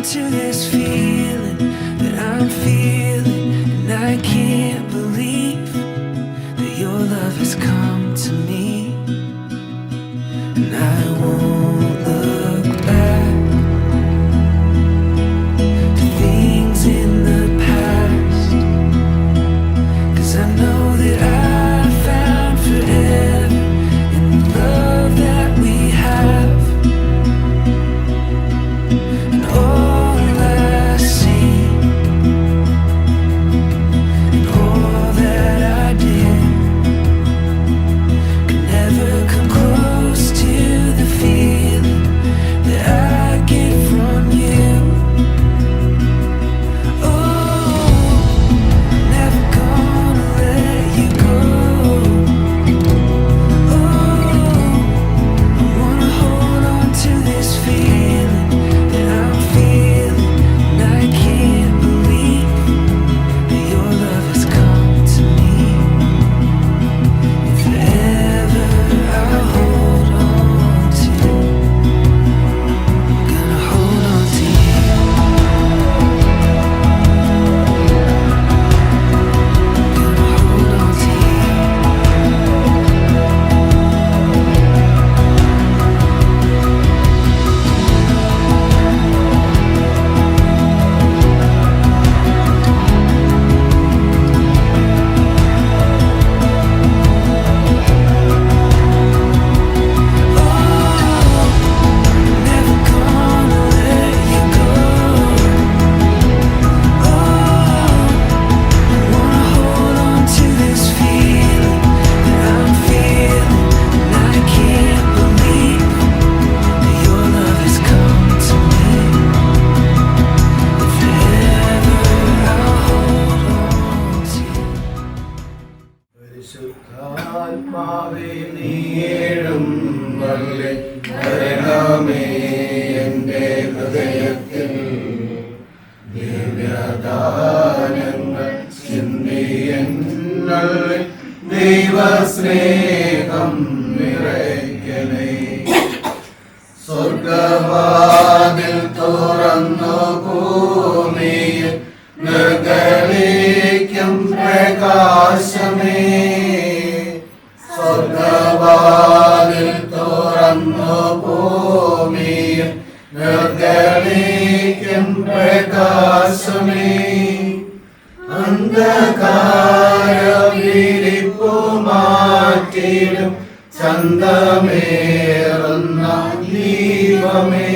to this feeling that I'm feeling, and I can't believe that your love has come to me, and I won't look back to things in the past, 'cause I know that I found forever in the love that we have. And all I see, and all that I did, could never come close to the feeling that I get from you. Oh, never gonna let you go. Oh, I wanna hold on to this feeling that I'm feeling, and I can't believe that your love has come to me. If ever I'll hold on to, gonna hold on to you. Gonna hold on to you. Never gonna let you go. I wanna hold on to this feeling that I'm feeling, and I can't believe that your love has come to me. If ever I'll hold on to. പരിശുദ്ധാത്മാവേ നീയേഴും വള്ളി വരണമേ എൻ്റെ ഹൃദയത്തിൽ ദിവ്യദാനങ്ങൾ ചിന്തിയെന്നുള്ളിൽ ദൈവസ്നേഹം നിറയ്ക്കണേ. സ്വർഗവാതിൽ തുറന്നു ഭൂമിയിൽ നിർഗളിക്കും പ്രകാശമേ. സ്വർഗവാതിൽ തുറന്നു ഭൂമിയിൽ നിർഗളിക്കും പ്രകാശമേ. അന്ധകാരവിരിപ്പു മാറ്റിടും ചന്തമേറുന്ന ദീപമേ.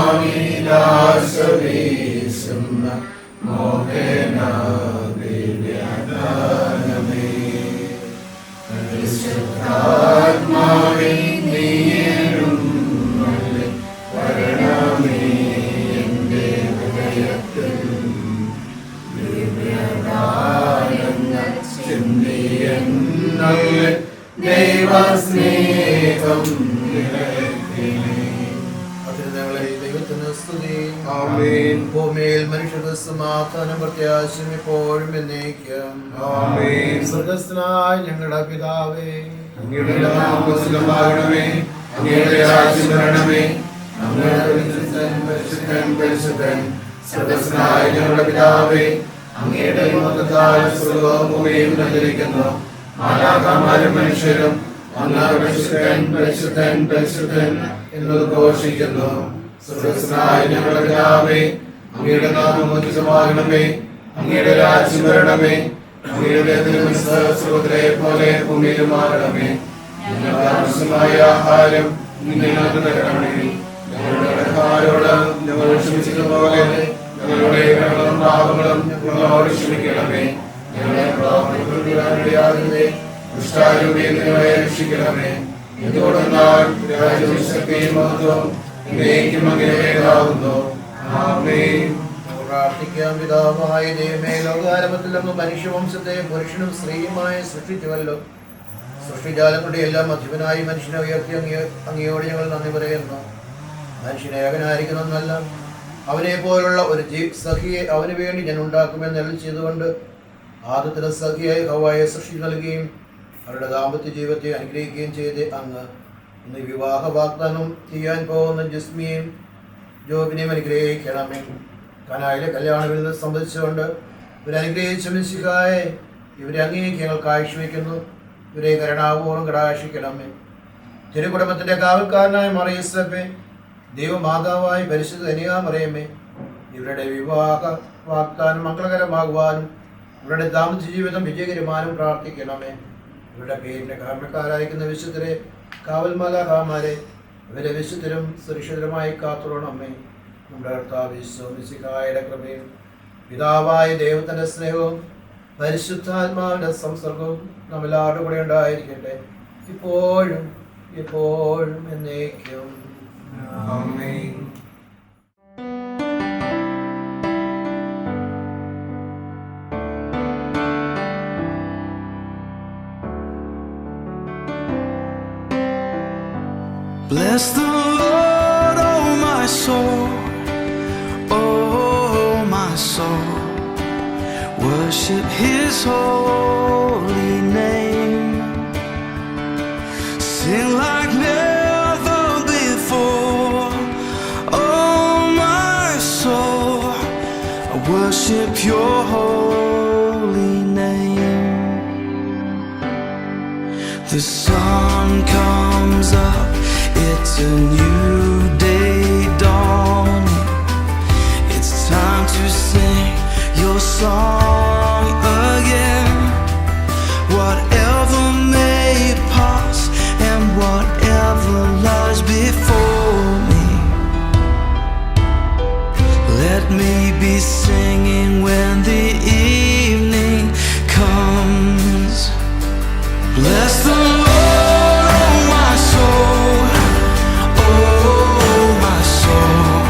കേഴുമാത്മാവിലാശ വീശുന്ന മോഹന ദിവ്യദാനമേ. പരിശുദ്ധാത്മാവേ നീയേഴും വള്ളി വരണമേ എൻ്റെ ഹൃദയത്തിൽ ദിവ്യദാനങ്ങൾ ചിന്തിയെന്നുള്ളിൽ ദൈവസ്നേഹം നിറയ്ക്കണേ. അതിരുകളെ ദൈവത്തിന് സ്തുതി. ആമേൻ. ഭൂമിയിൽ മനുഷ്യർക്ക് സമാധാനം പ്രത്യാശയും ഇപ്പോഴും എന്നേക്കും. ആമേൻ. സ്വർഗ്ഗസ്ഥനായ ഞങ്ങളുടെ പിതാവേ, അങ്ങയുടെ നാമം പൂജിതമാകണമേ, അങ്ങയുടെ രാജ്യം വരണമേ, അങ്ങയുടെ പരിശുദ്ധൻ പരിശുദ്ധൻ പരിശുദ്ധൻ. സ്വർഗ്ഗസ്ഥനായ ഞങ്ങളുടെ പിതാവേ, അങ്ങയുടെ മഹത്തായ സ്വർഗ്ഗവും ഭൂമിയും നിറഞ്ഞിരിക്കുന്നു. മാലാഖമാരും മനുഷ്യരും അങ്ങ് പരിശുദ്ധൻ പരിശുദ്ധൻ പരിശുദ്ധൻ എന്ന് ഘോഷിക്കുന്നു. സ്വർഗ്ഗസ്ഥനായ ഞങ്ങളുടെ പിതാവേ, അങ്ങയുടെ നാമം പൂജിതമാകണമേ, അങ്ങയുടെ രാജ്യം വരണമേ, അങ്ങയുടെ തിരുമനസ്സ് സ്വർഗ്ഗത്തിലെ പോലെ ഭൂമിയിലുമാകണമേ. ഞങ്ങൾക്ക് ആവശ്യമായ ആഹാരം ഇന്ന് ഞങ്ങൾക്ക് തരണമേ. ഞങ്ങളുടെ കടക്കാരോട് ഞങ്ങൾ ക്ഷമിച്ചതുപോലെ ഞങ്ങളുടെ കടങ്ങളും പാപങ്ങളും ഞങ്ങളോട് ക്ഷമിക്കണമേ. ഞങ്ങളെ പ്രലോഭനത്തിലാകരുതേ, ദുഷ്ടാരൂപിയിൽ ഞങ്ങളെ രക്ഷിക്കണമേ. എന്തുകൊണ്ടെന്നാൽ രാജ്യവും ശക്തിയും മഹത്വവും എന്നേക്കും അങ്ങേതാകുന്നു. ആമേൻ. പ്രാർത്ഥിക്കാം. പിതാവായ ദൈവമേ, ലോകാരംഭത്തിൽ അങ്ങ് മനുഷ്യവംശത്തെ പുരുഷനും സ്ത്രീയുമായി സൃഷ്ടിച്ചുവല്ലോ. സൃഷ്ടിജാലങ്ങളുടെ എല്ലാം മധ്യവനായി മനുഷ്യനെ ഉയർത്തി അങ്ങയോട് ഞങ്ങൾ നന്ദി പറയുന്നു. മനുഷ്യനെ ഏകനായിരിക്കുന്നല്ല, അവനെ പോലുള്ള ഒരു സഖിയെ അവന് വേണ്ടി ഞാൻ ഉണ്ടാക്കുമെന്ന് അരുളി ചെയ്തുകൊണ്ട് ആദത്തിന് സഖിയായി ഹവ്വായെ സൃഷ്ടിച്ചു നൽകുകയും അവരുടെ ദാമ്പത്യ ജീവിതത്തെ അനുഗ്രഹിക്കുകയും ചെയ്ത് അങ്ങ് ഇന്ന് വിവാഹ വാഗ്ദാനം ചെയ്യാൻ പോകുന്ന ജിസ്മിയെയും ജോബിനെയും അനുഗ്രഹിക്കണമേ. കനായിലെ കല്യാണ വിരുന്ന് സംബന്ധിച്ചുകൊണ്ട് ഇവരനുഗ്രഹിച്ച മിശിഹായെ ഇവരെ അങ്ങേക്ക് ഞങ്ങൾ കാഴ്ചവെക്കുന്നു. ഇവരെ കരുണാപൂർവ്വം കടാക്ഷിക്കണമേ. തിരുകുടുംബത്തിന്റെ കാവൽക്കാരനായ മറിയസഭേ, ദൈവമാതാവായി പരിശുദ്ധ കന്യകാമറിയമേ, ഇവരുടെ വിവാഹ വാഗ്ദാനം മംഗളകരമാകുവാനും ഇവരുടെ ദാമ്പത്യ ജീവിതം വിജയകരമാനും പ്രാർത്ഥിക്കണമേ. ഇവരുടെ പേരിന്റെ കാരണക്കാരായിരിക്കുന്ന വിശുദ്ധരെ, കാവൽമാലാകാമാരെ, ഇവരെ വിശുദ്ധരും സുരക്ഷിതരുമായി കാത്തുകൊള്ളണമേ. നമ്മുടെ കർത്താവ് മിശിഹായുടെ കൃപയും പിതാവായ ദൈവത്തിന്റെ സ്നേഹവും പരിശുദ്ധാത്മാവിന്റെ സംസർഗവും നമ്മളെല്ലാവരുടെ കൂടെ ഉണ്ടായിരിക്കട്ടെ, ഇപ്പോഴും എപ്പോഴും എന്നേക്കും. ആമേൻ. Bless the Lord, oh my soul, oh my soul. Worship His holy name. Sing like never before, oh my soul. I worship Your holy name. The sun comes up, it's a new day dawning. It's time to sing Your song again. Whatever may pass and whatever lies before me, let me be singing when the evening comes. Bless the Lord, oh my soul, oh my soul.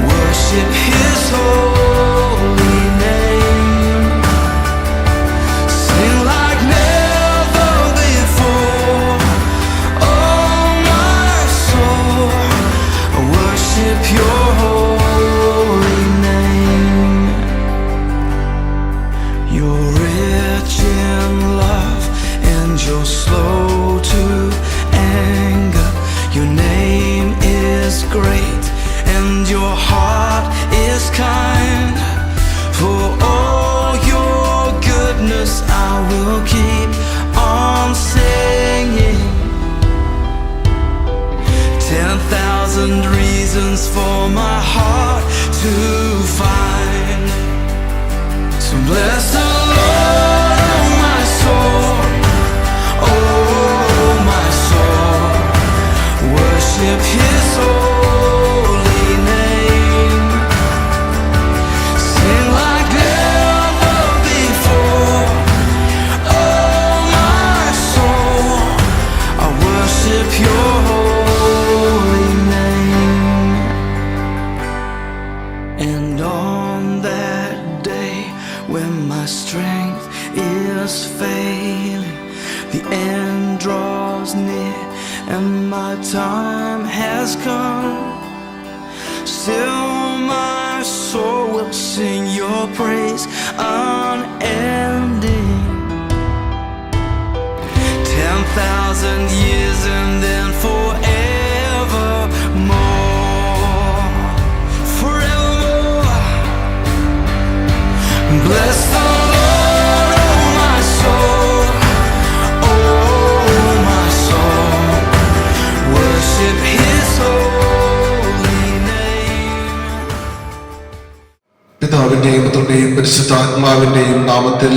Worship His holy name. Sing like never before, oh my soul. Worship Your holy name. You're rich in love and You're slow to anger. Your name is great and Your heart is kind. For all Your goodness I will keep on singing. 10,000 reasons for my heart to find. So bless the Lord, oh my soul, oh my soul. Worship His holy name. Sing like never before, oh my soul. I worship Your holy name. And on that day when my strength is failing, the end draws near and my time has come, still my soul will sing Your praise unending. 10,000 years and then forevermore, forevermore. Bless the Lord, oh my soul, oh my soul. Worship His holy name. പിതാവിന്റെയും പുത്രന്റെയും പരിശുദ്ധാത്മാവിന്റെയും നാമത്തിൽ.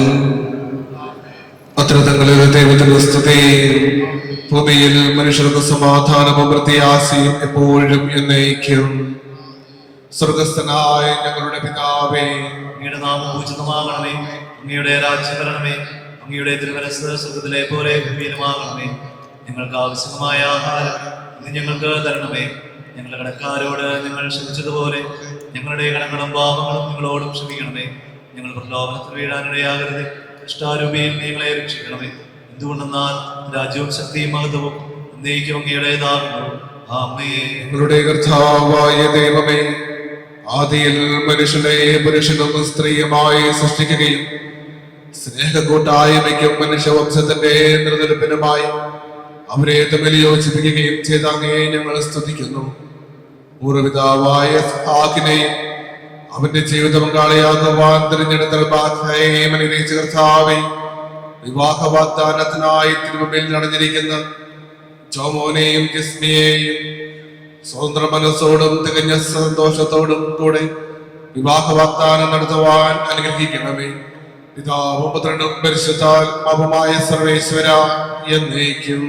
അത്യുന്നതങ്ങളിൽ ദൈവത്തിന്റെ സ്തുതി. ഭൂമിയിൽ മനുഷ്യർക്ക് സമാധാനവും പ്രത്യാശയും എപ്പോഴും എന്നേക്കും. സ്വർഗസ്ഥനായ ഞങ്ങളുടെ പിതാവേ, അങ്ങയുടെ നാമം പൂജിതമാകണമേ. അങ്ങയുടെ രാജ്യം വരണമേ. അങ്ങയുടെ തിരുമനസ്സ് സ്വർഗ്ഗത്തിലെ പോലെ ഭൂമിയിലുമാകണമേ. ഞങ്ങൾക്ക് ആവശ്യമായ ആഹാരം ഇന്ന് ഞങ്ങൾക്ക് തരണമേ. ഞങ്ങളുടെ കടക്കാരോട് ഞങ്ങൾ ക്ഷമിച്ചതുപോലെ ഞങ്ങളുടെ കടങ്ങളും പാപങ്ങളും ഞങ്ങളോടും ക്ഷമിക്കണമേ. ഞങ്ങൾ പ്രലോഭനത്തിൽ വീഴാനിടയാകരുത്, ഇഷ്ടാരൂപിയിൽ ഞങ്ങളെ രക്ഷിക്കണമേ. എന്തുകൊണ്ടെന്നാൽ രാജ്യവും ശക്തിയും മഹത്വവും എന്നേക്കും അങ്ങയുടേതാകുന്നു. ആമേൻ. ഞങ്ങളുടെ കർത്താവായ ദൈവമേ, ആദിയിൽ മനുഷ്യനെ പുരുഷനും സ്ത്രീയുമായി സൃഷ്ടിക്കുകയും സ്നേഹകൂട്ടായ്മയ്ക്കും മനുഷ്യവംശത്തിന്റെ നിലനിൽപ്പിനുമായി അവരെ തമ്മിൽ യോജിപ്പിക്കുകയും ചെയ്ത അങ്ങയെ ഞങ്ങൾ സ്തുതിക്കുന്നു. പൂർവ്വപിതാവായ ഇസ്ഹാക്കിനെയും അവന്റെ ജീവിത പങ്കാളിയാകുവാൻ തിരഞ്ഞെടുത്ത ബാഖയെയും അനുഗ്രഹിച്ച കർത്താവേ, വിവാഹ വാഗ്ദാനത്തിനായി തിരുമുമ്പിൽ നടന്നിരിക്കുന്ന ജോമോനെയും ജിസ്മിയെയും സ്വതന്ത്ര മനസ്സോടും തികഞ്ഞ സന്തോഷത്തോടും കൂടെ വിവാഹ വാഗ്ദാനം നടത്തുവാൻ അനുഗ്രഹിക്കണമേ. പിതാവും പുത്രനും പരിശുദ്ധാത്മാവുമായ സർവേശ്വര എന്നേക്കും.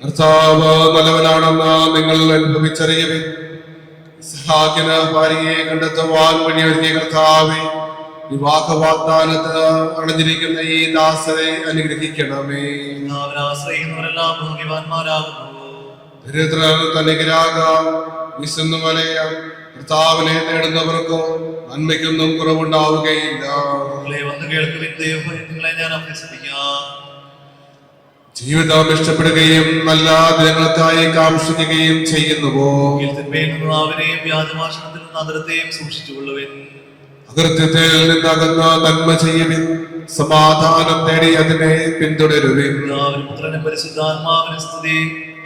കർത്താവ് നല്ലവനാണെന്ന് നിങ്ങൾ അനുഭവിച്ചറിയവേ. ഇസ്ഹാക്കിന് ഭാര്യയെ കണ്ടെത്തുവാൻ വഴിയൊരുക്കിയ കർത്താവേ, വിവാഹ വാഗ്ദാനത്തിന് അണഞ്ഞിരിക്കുന്ന ഈ ദാസരെ അനുഗ്രഹിക്കണമേ. ആശ്രയിക്കുന്നവരെല്ലാം ഭാഗ്യവാന്മാരാകുന്നു. ദരിദ്രർ ധനികരാകാം, വിശന്നു വലയാം. കർത്താവിനെ നേടുന്നവർക്കോ നന്മയ്ക്കൊന്നും കുറവുണ്ടാവുകയില്ല. വന്ന് കേൾക്കുവിൻ, ദൈവഭയങ്ങളെ ഞാൻ അഭ്യസിപ്പിക്കാം. ജീവിതം ഇഷ്ടപ്പെടുകയും നല്ല ദിനങ്ങൾക്കായി കാക്ഷിക്കുകയും ചെയ്യുന്നുവോ? അവനെയും വ്യാജഭാഷണത്തിൽ നിന്ന് അതിരത്തെയും സൂക്ഷിച്ചുകൊള്ളുവിൻ. അകൃത്യത്തിൽ നിന്നകന്ന് നന്മ ചെയ്യുവിൻ, സമാധാനം തേടി അതിനെ പിന്തുടരുവിൻ. പുത്രനും പരിശുദ്ധാത്മാവിന് സ്തുതി,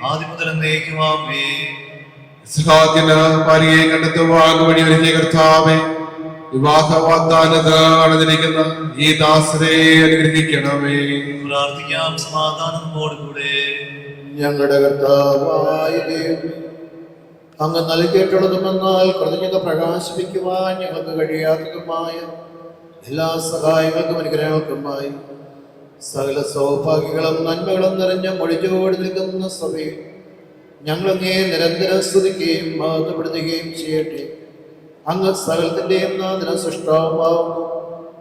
ആദ്യം മുതൽ എന്നേക്കും ആമേൻ. ഇസ്ഹാക്കിന് ഭാര്യയെ കണ്ടെത്തുവാൻ വഴിയൊരുക്കിയ കർത്താവേ, വിവാഹ വാഗ്ദാനത്തിന് അണഞ്ഞിരിക്കുന്ന ഈ ദാസരെ അനുഗ്രഹിക്കണമേ. പ്രാർത്ഥിക്കാം. സമാധാനം നമ്മോടുകൂടെ. ഞങ്ങളുടെ കർത്താവായ ദൈവമേ, അങ്ങ് നൽകിയിട്ടുള്ളതുമെന്നാൽ കൃതജ്ഞത പ്രകാശിപ്പിക്കുവാൻ ഞങ്ങൾക്ക് കഴിയാത്തതുമായ എല്ലാ സഹായങ്ങൾക്കും അനുഗ്രഹങ്ങൾക്കുമായി സകല സൗഭാഗ്യങ്ങളും നന്മകളും നിറഞ്ഞ മൊഴിച്ചോടി നിൽക്കുന്ന സഭയിൽ ഞങ്ങളങ്ങേ നിരന്തരം സ്തുതിക്കുകയും മഹത്വപ്പെടുത്തുകയും ചെയ്യട്ടെ. അങ്ങ് സകലത്തിന്റെയും നാഥന സൃഷ്ടാവുമാവുന്നു.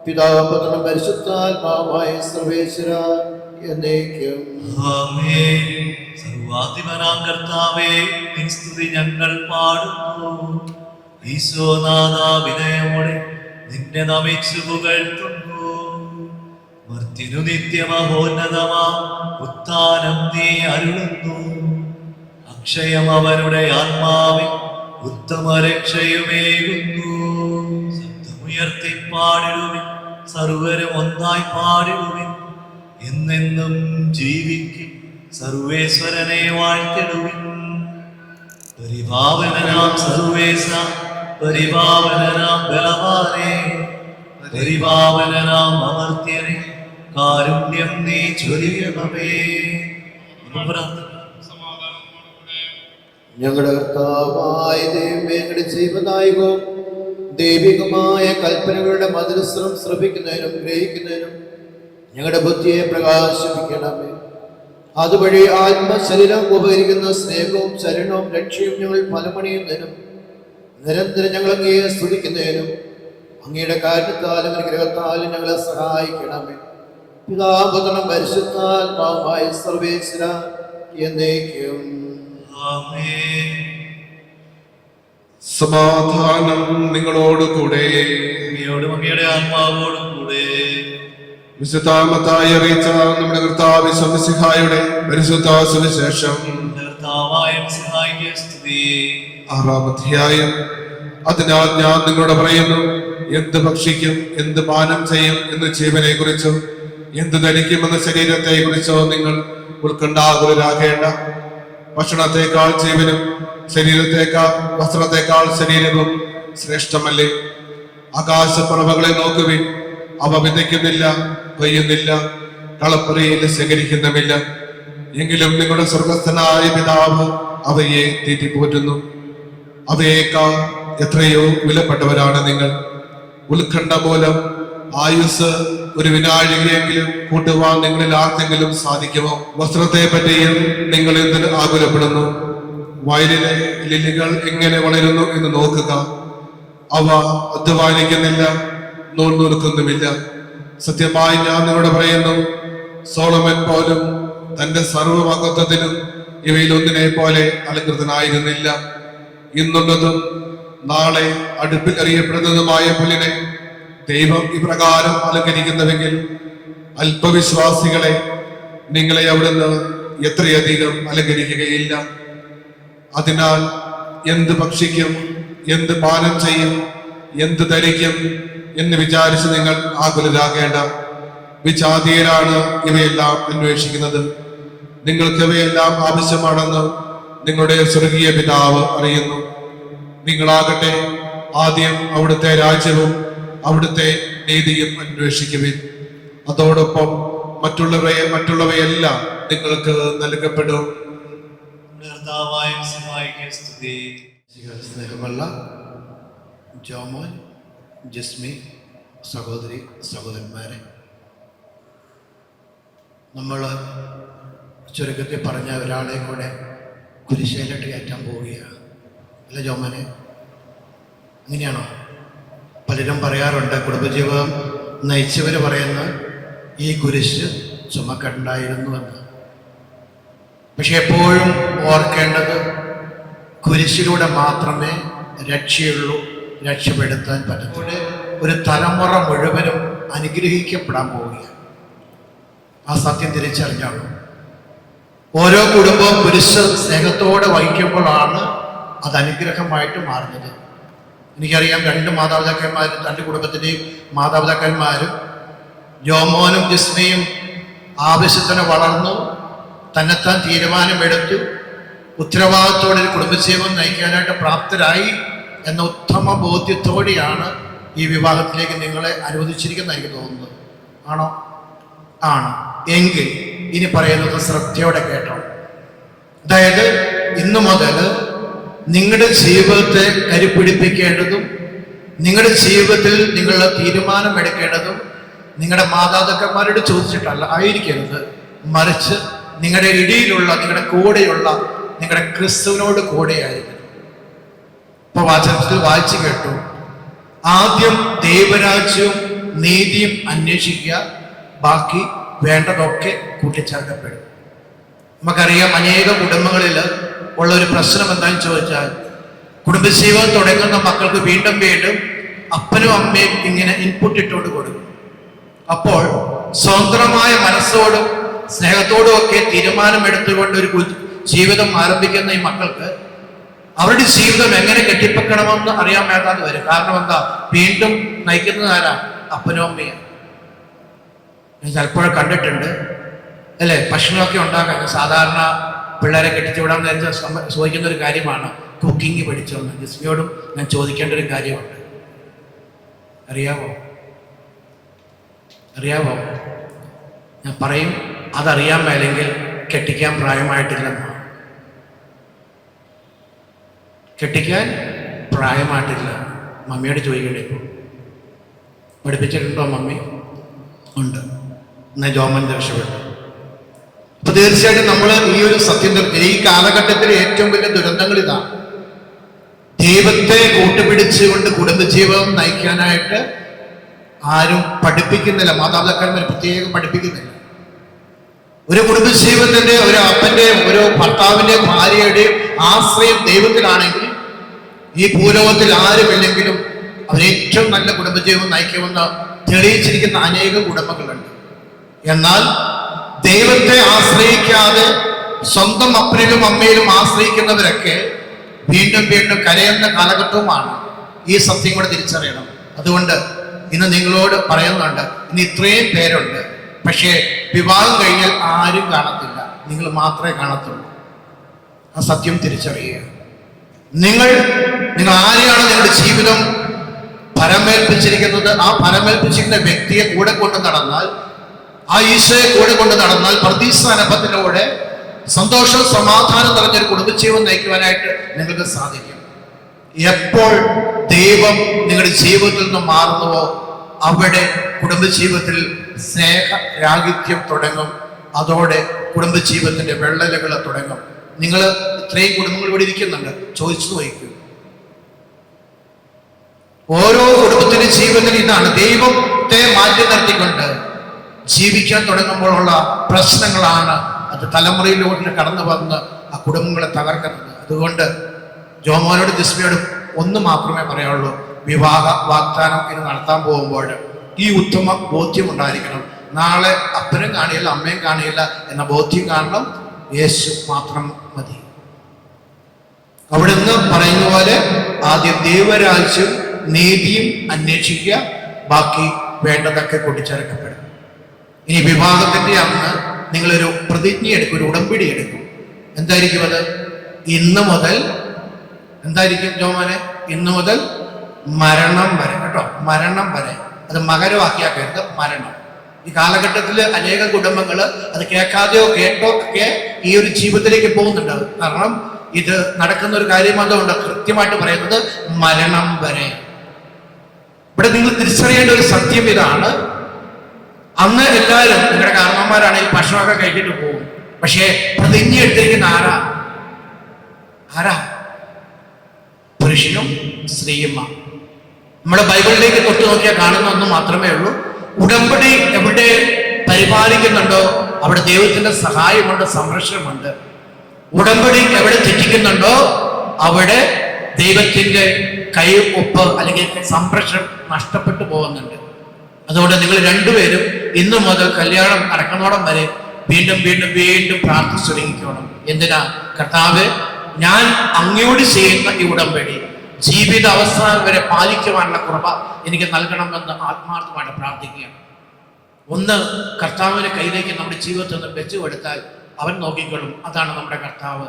പിതാവും പുത്രനും പരിശുദ്ധാത്മാവുമായ സർവേശ്വര എന്നേക്കും. ആമേൻ. സർവ്വാധിപനാം കർത്താവേ, നിൻ സ്തുതി ഞങ്ങൾ പാടുന്നു. ഈശോനാഥാ, വിനയമോടെ നിന്നെ നമിച്ചു പുകഴ്ത്തുന്നു. മർത്യനു നിത്യമഹോന്നതമാ ഉത്ഥാനം നീ അരുളുന്നു. അക്ഷയം അവരുടെ ആത്മാവിൽ ഉത്തമ രക്ഷയുമേകുന്നു. ശബ്ദമുയർത്തി പാടിടുവിൻ, സർവരും ഒന്നായി പാടിടുവിൻ. എന്നെന്നും ജീവിക്കും സർവേശ്വരനെ വാഴ്ത്തിടുവിൻ. പരിപാവനാം സർവേശ, പരിപാവനാം ബലവാനേ, പരിപാവനാം അമർത്യനെ, കാരുണ്യം നീ ചൊരിയണമേ. ഞങ്ങളുടെ കർത്താവായ ദൈവമേ, ഞങ്ങളുടെ ജീവനായകവും ദൈവികമായ കൽപ്പനകളുടെ മധുരസ്വരം ശ്രവിക്കുന്നതിനും ഗ്രഹിക്കുന്നതിനും ഞങ്ങളുടെ ബുദ്ധിയെ പ്രകാശിപ്പിക്കണമേ. അതുവഴി ആത്മശരീരം ഉപകരിക്കുന്ന സ്നേഹവും ശരണവും രക്ഷയും ഞങ്ങൾ ഫലമണിയുന്നതിനും നിരന്തരം ഞങ്ങൾ അങ്ങയെ സ്തുതിക്കുന്നതിനും അങ്ങയുടെ കാരണത്താലും അനുഗ്രഹത്താലും ഞങ്ങളെ സഹായിക്കണമേ. പിതാപുത്രനും പരിശുദ്ധാത്മാവുമായ സർവേശ്വര എന്നേക്കും. ആമേൻ. സമാധാനം നിങ്ങളോട് കൂടെ. അങ്ങയോടും അങ്ങയുടെ ആത്മാവോടും കൂടെ. വിശുദ്ധാമത്തായി അറിയിച്ച നമ്മുടെ കർത്താവ് മിശിഹായുടെ പരിശുദ്ധ സുവിശേഷം. കർത്താവായ മിശിഹായ്ക്ക് സ്തുതി. 6-ാം അധ്യായം. അതിനാൽ ഞാൻ നിങ്ങളോട് പറയുന്നു, എന്ത് ഭക്ഷിക്കും, എന്ത് പാനം ചെയ്യും എന്ന് ജീവനെ കുറിച്ചോ, എന്ത് ധരിക്കുമെന്ന ശരീരത്തെ കുറിച്ചോ നിങ്ങൾ ഉത്കണ്ഠാകുലരാകേണ്ട. ഭക്ഷണത്തെക്കാൾ ജീവനും ശരീരത്തെക്കാൾ വസ്ത്രത്തെക്കാൾ ശരീരവും ശ്രേഷ്ഠമല്ലേ? ആകാശപ്പറവകളെ നോക്കുവിൻ, അവ വിതയ്ക്കുന്നില്ല, കൊയ്യുന്നില്ല, കളപ്പുരയിൽ ശേഖരിക്കുന്നുമില്ല. എങ്കിലും നിങ്ങളുടെ സ്വർഗസ്ഥനായ പിതാവ് അവയെ തീറ്റിപ്പോറ്റുന്നു. അവയേക്കാൾ എത്രയോ വിലപ്പെട്ടവരാണ് നിങ്ങൾ. ഉത്കണ്ഠ മൂലം ആയുസ് ഒരു വിനാഴികയെങ്കിലും കൂട്ടുവാൻ നിങ്ങളിൽ ആർക്കെങ്കിലും സാധിക്കുമോ? വസ്ത്രത്തെ പറ്റിയും നിങ്ങൾ എന്തിന് ആകുലപ്പെടുന്നു? വയലിലെ ലില്ലികൾ എങ്ങനെ വളരുന്നു എന്ന് നോക്കുക. അവ അധ്വാനിക്കുന്നില്ല, നൂൽ നൂൽക്കുന്നുമില്ല. സത്യമായി ഞാൻ നിങ്ങളോട് പറയുന്നു, സോളമൻ പോലും തന്റെ സർവ്വമഹത്വത്തിനും ഇവയിൽ ഒന്നിനെ പോലെ അലങ്കൃതനായിരുന്നില്ല. ഇന്നുള്ളതും നാളെ അടുപ്പിൽ അറിയപ്പെടുന്നതുമായ പുല്ലിനെ ദൈവം ഇപ്രകാരം അലങ്കരിക്കുന്നുവെങ്കിൽ അല്പവിശ്വാസികളെ, നിങ്ങളെ അവിടുന്ന് എത്രയധികം അലങ്കരിക്കുകയില്ല. അതിനാൽ എന്ത് ഭക്ഷിക്കും, എന്ത് പാനം ചെയ്യും, എന്ത് ധരിക്കും എന്ന് വിചാരിച്ച് നിങ്ങൾ ആകുലരാകേണ്ട. വിജാതീയരാണ് ഇവയെല്ലാം അന്വേഷിക്കുന്നത്. നിങ്ങൾക്കിവയെല്ലാം ആവശ്യമാണെന്ന് നിങ്ങളുടെ സ്വർഗീയ പിതാവ് അറിയുന്നു. നിങ്ങളാകട്ടെ ആദ്യം അവിടുത്തെ രാജ്യവും അവിടുത്തെ നീതിയും അന്വേഷിക്കുവിൻ. അതോടൊപ്പം മറ്റുള്ളവയെല്ലാം നിങ്ങൾക്ക് നൽകപ്പെടും. സ്നേഹമുള്ള ജോമോൻ, ജസ്മി, സഹോദരി സഹോദരന്മാരെ, നമ്മൾ ചുരുക്കത്തിൽ പറഞ്ഞ ഒരാളെ കൂടെ കുരിശയിലോട്ട് കയറ്റാൻ പോവുകയാണ്. അല്ല ജോമനെ, അങ്ങനെയാണോ? പലരും പറയാറുണ്ട്, കുടുംബജീവിതം നയിച്ചവർ പറയുന്ന ഈ കുരിശ് ചുമക്കണ്ടായിരുന്നുവെന്ന്. പക്ഷെ എപ്പോഴും ഓർക്കേണ്ടത്, കുരിശിലൂടെ മാത്രമേ രക്ഷയുള്ളൂ, രക്ഷപ്പെടുത്താൻ പറ്റത്തുള്ളൂ. ഒരു തലമുറ മുഴുവനും അനുഗ്രഹിക്കപ്പെടാൻ പോവുകയാണ്. ആ സത്യം തിരിച്ചറിഞ്ഞാണ് ഓരോ കുടുംബവും കുരിശ് സ്നേഹത്തോടെ വഹിക്കുമ്പോഴാണ് അത് അനുഗ്രഹമായിട്ട് മാറുന്നത്. എനിക്കറിയാം, രണ്ട് മാതാപിതാക്കന്മാരും, രണ്ട് കുടുംബത്തിൻ്റെയും മാതാപിതാക്കന്മാരും, ജോമോനും ജിസ്മയും ആവശ്യത്തിന് വളർന്നു, തന്നെത്താൻ തീരുമാനമെടുത്തു, ഉത്തരവാദിത്തോടെ ഒരു കുടുംബജീവൻ നയിക്കാനായിട്ട് പ്രാപ്തരായി എന്ന ഉത്തമ ബോധ്യത്തോടെയാണ് ഈ വിവാഹത്തിലേക്ക് നിങ്ങളെ അനുവദിച്ചിരിക്കുന്ന എനിക്ക് തോന്നുന്നത്. ആണോ? ആണ്. എങ്കിൽ ഇനി പറയുന്നത് ശ്രദ്ധയോടെ കേട്ടോ. അതായത് ഇന്നു മുതൽ നിങ്ങളുടെ ജീവിതത്തെ കരുപിടിപ്പിക്കേണ്ടതും നിങ്ങളുടെ ജീവിതത്തിൽ നിങ്ങളുടെ തീരുമാനമെടുക്കേണ്ടതും നിങ്ങളുടെ മാതാപിതാക്കന്മാരോട് ചോദിച്ചിട്ടല്ല ആയിരിക്കരുത്, മറിച്ച് നിങ്ങളുടെ ഇടയിലുള്ള, നിങ്ങളുടെ കൂടെയുള്ള നിങ്ങളുടെ ക്രിസ്തുവിനോട് കൂടെയായിരിക്കണം. ഇപ്പൊ വചനത്തിൽ വായിച്ചു കേട്ടു, ആദ്യം ദൈവരാജ്യവും നീതിയും അന്വേഷിക്കുക, ബാക്കി വേണ്ടതൊക്കെ കൂട്ടിച്ചേർക്കപ്പെടും. നമുക്കറിയാം, അനേക കുടുംബങ്ങളിൽ ഉള്ള ഒരു പ്രശ്നം എന്താണെന്ന് ചോദിച്ചാൽ, കുടുംബജീവിതം തുടങ്ങുന്ന മക്കൾക്ക് വീണ്ടും വീണ്ടും അപ്പനും അമ്മയും ഇങ്ങനെ ഇൻപുട്ട് ഇട്ടുകൊണ്ട് കൊടുക്കും. അപ്പോൾ സ്വതന്ത്രമായ മനസ്സോടും സ്നേഹത്തോടും ഒക്കെ തീരുമാനമെടുത്തുകൊണ്ട് ഒരു ജീവിതം ആരംഭിക്കുന്ന ഈ മക്കൾക്ക് അവരുടെ ജീവിതം എങ്ങനെ കെട്ടിപ്പക്കണമെന്ന് അറിയാൻ മേലാതെ വരും. കാരണം എന്താ? വീണ്ടും നയിക്കുന്നത് ആരാ? അപ്പനും അമ്മയും. ഞാൻ ചിലപ്പോഴും കണ്ടിട്ടുണ്ട്, അല്ലേ, ഭക്ഷണമൊക്കെ ഉണ്ടാക്കാൻ സാധാരണ പിള്ളേരെ കെട്ടിച്ചു വിടാൻ നേരത്തെ ചോദിക്കുന്ന ഒരു കാര്യമാണ്, കുക്കിംഗ് പഠിച്ചോന്ന്. ജിസ്മിയോടും ഞാൻ ചോദിക്കേണ്ട ഒരു കാര്യമുണ്ട്. അറിയാവോ? ഞാൻ പറയും, അതറിയാൻ മേലെങ്കിൽ കെട്ടിക്കാൻ പ്രായമായിട്ടില്ലെന്നാണ്. കെട്ടിക്കാൻ പ്രായമായിട്ടില്ല. മമ്മിയോട് ചോദിക്കണ്ടേ? ഇപ്പോൾ പഠിപ്പിച്ചിട്ടുണ്ടോ മമ്മി? ഉണ്ട്. എന്നാൽ ജോമൻ രക്ഷപ്പെട്ടു. അപ്പൊ തീർച്ചയായിട്ടും നമ്മൾ ഈ ഒരു സത്യം, ഈ കാലഘട്ടത്തിലെ ഏറ്റവും വലിയ ദുരന്തങ്ങൾ ഇതാണ്. ദൈവത്തെ കൂട്ടുപിടിച്ചുകൊണ്ട് കുടുംബജീവിതം നയിക്കാനായിട്ട് ആരും പഠിപ്പിക്കുന്നില്ല. മാതാപിതാക്കന്മാർ പ്രത്യേകം പഠിപ്പിക്കുന്നില്ല. ഒരു കുടുംബജീവിതത്തിന്റെ, ഒരു അപ്പന്റെ, ഒരു ഭർത്താവിന്റെ, ഭാര്യയുടെയും ആശ്രയം ദൈവത്തിലാണെങ്കിൽ ഈ ഭൂലോകത്തിൽ ആരുമില്ലെങ്കിലും അവരേറ്റവും നല്ല കുടുംബജീവിതം നയിക്കുമെന്ന് തെളിയിച്ചിരിക്കുന്ന അനേകം കുടുംബങ്ങളുണ്ട്. എന്നാൽ ദൈവത്തെ ആശ്രയിക്കാതെ സ്വന്തം അപ്പനിലും അമ്മയിലും ആശ്രയിക്കുന്നവരൊക്കെ വീണ്ടും വീണ്ടും കരയുന്ന കാലഘട്ടവുമാണ്. ഈ സത്യം കൂടെ തിരിച്ചറിയണം. അതുകൊണ്ട് ഇന്ന് നിങ്ങളോട് പറയുന്നുണ്ട്, ഇന്ന് ഇത്രയും പേരുണ്ട്, പക്ഷേ വിവാഹം കഴിഞ്ഞാൽ ആരും കാണത്തില്ല, നിങ്ങൾ മാത്രമേ കാണത്തുള്ളൂ. ആ സത്യം തിരിച്ചറിയുക. നിങ്ങൾ ആരെയാണ് നിങ്ങളുടെ ജീവിതം പരമേൽപ്പിച്ചിരിക്കുന്നത്, ആ പരമേൽപ്പിച്ചിരിക്കുന്ന വ്യക്തിയെ കൂടെ കൊണ്ട് നടന്നാൽ, ആ ഈശോയെ കൂടെ കൊണ്ട് നടന്നാൽ പ്രതിസ്ഥാനത്തിലൂടെ സന്തോഷം സമാധാനം നിറഞ്ഞൊരു കുടുംബജീവൻ നയിക്കുവാനായിട്ട് നിങ്ങൾക്ക് സാധിക്കും. എപ്പോൾ ദൈവം നിങ്ങളുടെ ജീവിതത്തിൽ നിന്ന് മാറുന്നുവോ അവിടെ കുടുംബജീവിതത്തിൽ സ്നേഹരാഹിത്യം തുടങ്ങും. അതോടെ കുടുംബജീവിതത്തിന്റെ വെള്ളലുകൾ തുടങ്ങും. നിങ്ങൾ ഇത്രയും കുടുംബങ്ങൾ ഇവിടെ ഇരിക്കുന്നുണ്ട്, ചോദിച്ചു നോക്കൂ. ഓരോ കുടുംബത്തിന്റെ ജീവിതത്തിൽ ഇതാണ്. ദൈവത്തെ മാറ്റി നിർത്തിക്കൊണ്ട് ജീവിക്കാൻ തുടങ്ങുമ്പോഴുള്ള പ്രശ്നങ്ങളാണ് അത് തലമുറയിലോട്ട് കടന്നു വന്ന് ആ കുടുംബങ്ങളെ തകർക്കുന്നത്. അതുകൊണ്ട് ജോമോനോട് ജിസ്മിയോടും ഒന്ന് മാത്രമേ പറയാനുള്ളൂ, വിവാഹ വാഗ്ദാനം ഇത് നടത്താൻ പോകുമ്പോൾ ഈ ഉത്തമ ബോധ്യം ഉണ്ടായിരിക്കണം. നാളെ അപ്പനും കാണിയില്ല, അമ്മയും കാണിയില്ല എന്ന ബോധ്യം കാരണം യേശു മാത്രം മതി. അവിടെ നിന്ന് പറയുന്ന പോലെ ആദ്യം ദൈവരാജ്യം നീതിയും അന്വേഷിക്കുക, ബാക്കി വേണ്ടതൊക്കെ കൂട്ടിച്ചേർക്കപ്പെടും. ഇനി വിവാഹത്തിന്റെ അന്ന് നിങ്ങളൊരു പ്രതിജ്ഞ എടുക്കും, ഒരു ഉടമ്പടി എടുക്കും. എന്തായിരിക്കും അത്? ഇന്ന് മുതൽ എന്തായിരിക്കും ജോമോനെ? ഇന്ന് മുതൽ മരണം വരെ, കേട്ടോ, മരണം വരെ. അത് മകരവാക്കിയാക്കരുത്, മരണം. ഈ കാലഘട്ടത്തിൽ അനേക കുടുംബങ്ങൾ അത് കേൾക്കാതെയോ കേട്ടോ ഒക്കെ ഈ ഒരു ജീവിതത്തിലേക്ക് പോകുന്നുണ്ട്. കാരണം ഇത് നടക്കുന്ന ഒരു കാര്യം അതുകൊണ്ട് കൃത്യമായിട്ട് പറയുന്നത് മരണം വരെ. ഇവിടെ നിങ്ങൾ തിരിച്ചറിയേണ്ട ഒരു സത്യം ഇതാണ്. അന്ന് എല്ലാവരും നിങ്ങളുടെ കാരണവന്മാരാണെങ്കിൽ ഭക്ഷണമൊക്കെ കഴിച്ചിട്ട് പോകും. പക്ഷേ പ്രതിജ്ഞ എടുത്തിരിക്കുന്ന ആരാ? പുരുഷനും സ്ത്രീയുമാണ്. നമ്മുടെ ബൈബിളിലേക്ക് തൊട്ട് നോക്കിയാൽ കാണുന്ന ഒന്ന് മാത്രമേ ഉള്ളൂ. ഉടമ്പടി എവിടെ പരിപാലിക്കുന്നുണ്ടോ അവിടെ ദൈവത്തിന്റെ സഹായമുണ്ട്, സംരക്ഷണമുണ്ട്. ഉടമ്പടി എവിടെ തെറ്റിക്കുന്നുണ്ടോ അവിടെ ദൈവത്തിന്റെ കൈ ഒപ്പ് അല്ലെങ്കിൽ സംരക്ഷണം നഷ്ടപ്പെട്ടു പോകുന്നുണ്ട്. അതുകൊണ്ട് നിങ്ങൾ രണ്ടുപേരും ഇന്നു മുതൽ കല്യാണം നടക്കുന്നോടം വരെ വീണ്ടും വീണ്ടും വീണ്ടും പ്രാർത്ഥിച്ചൊരുങ്ങിക്കണം. എന്തിനാ? കർത്താവ്, ഞാൻ അങ്ങയോട് ചെയ്യുന്ന ഈ ഉടമ്പടി ജീവിത അവസാനം വരെ പാലിക്കുവാനുള്ള കൃപ എനിക്ക് നൽകണമെന്ന് ആത്മാർത്ഥമായിട്ട് പ്രാർത്ഥിക്കുകയാണ്. ഒന്ന്, കർത്താവിന്റെ കയ്യിലേക്ക് നമ്മുടെ ജീവിതത്തിൽ നിന്ന് വെച്ചു കൊടുത്താൽ അവൻ നോക്കിക്കൊള്ളും. അതാണ് നമ്മുടെ കർത്താവ്.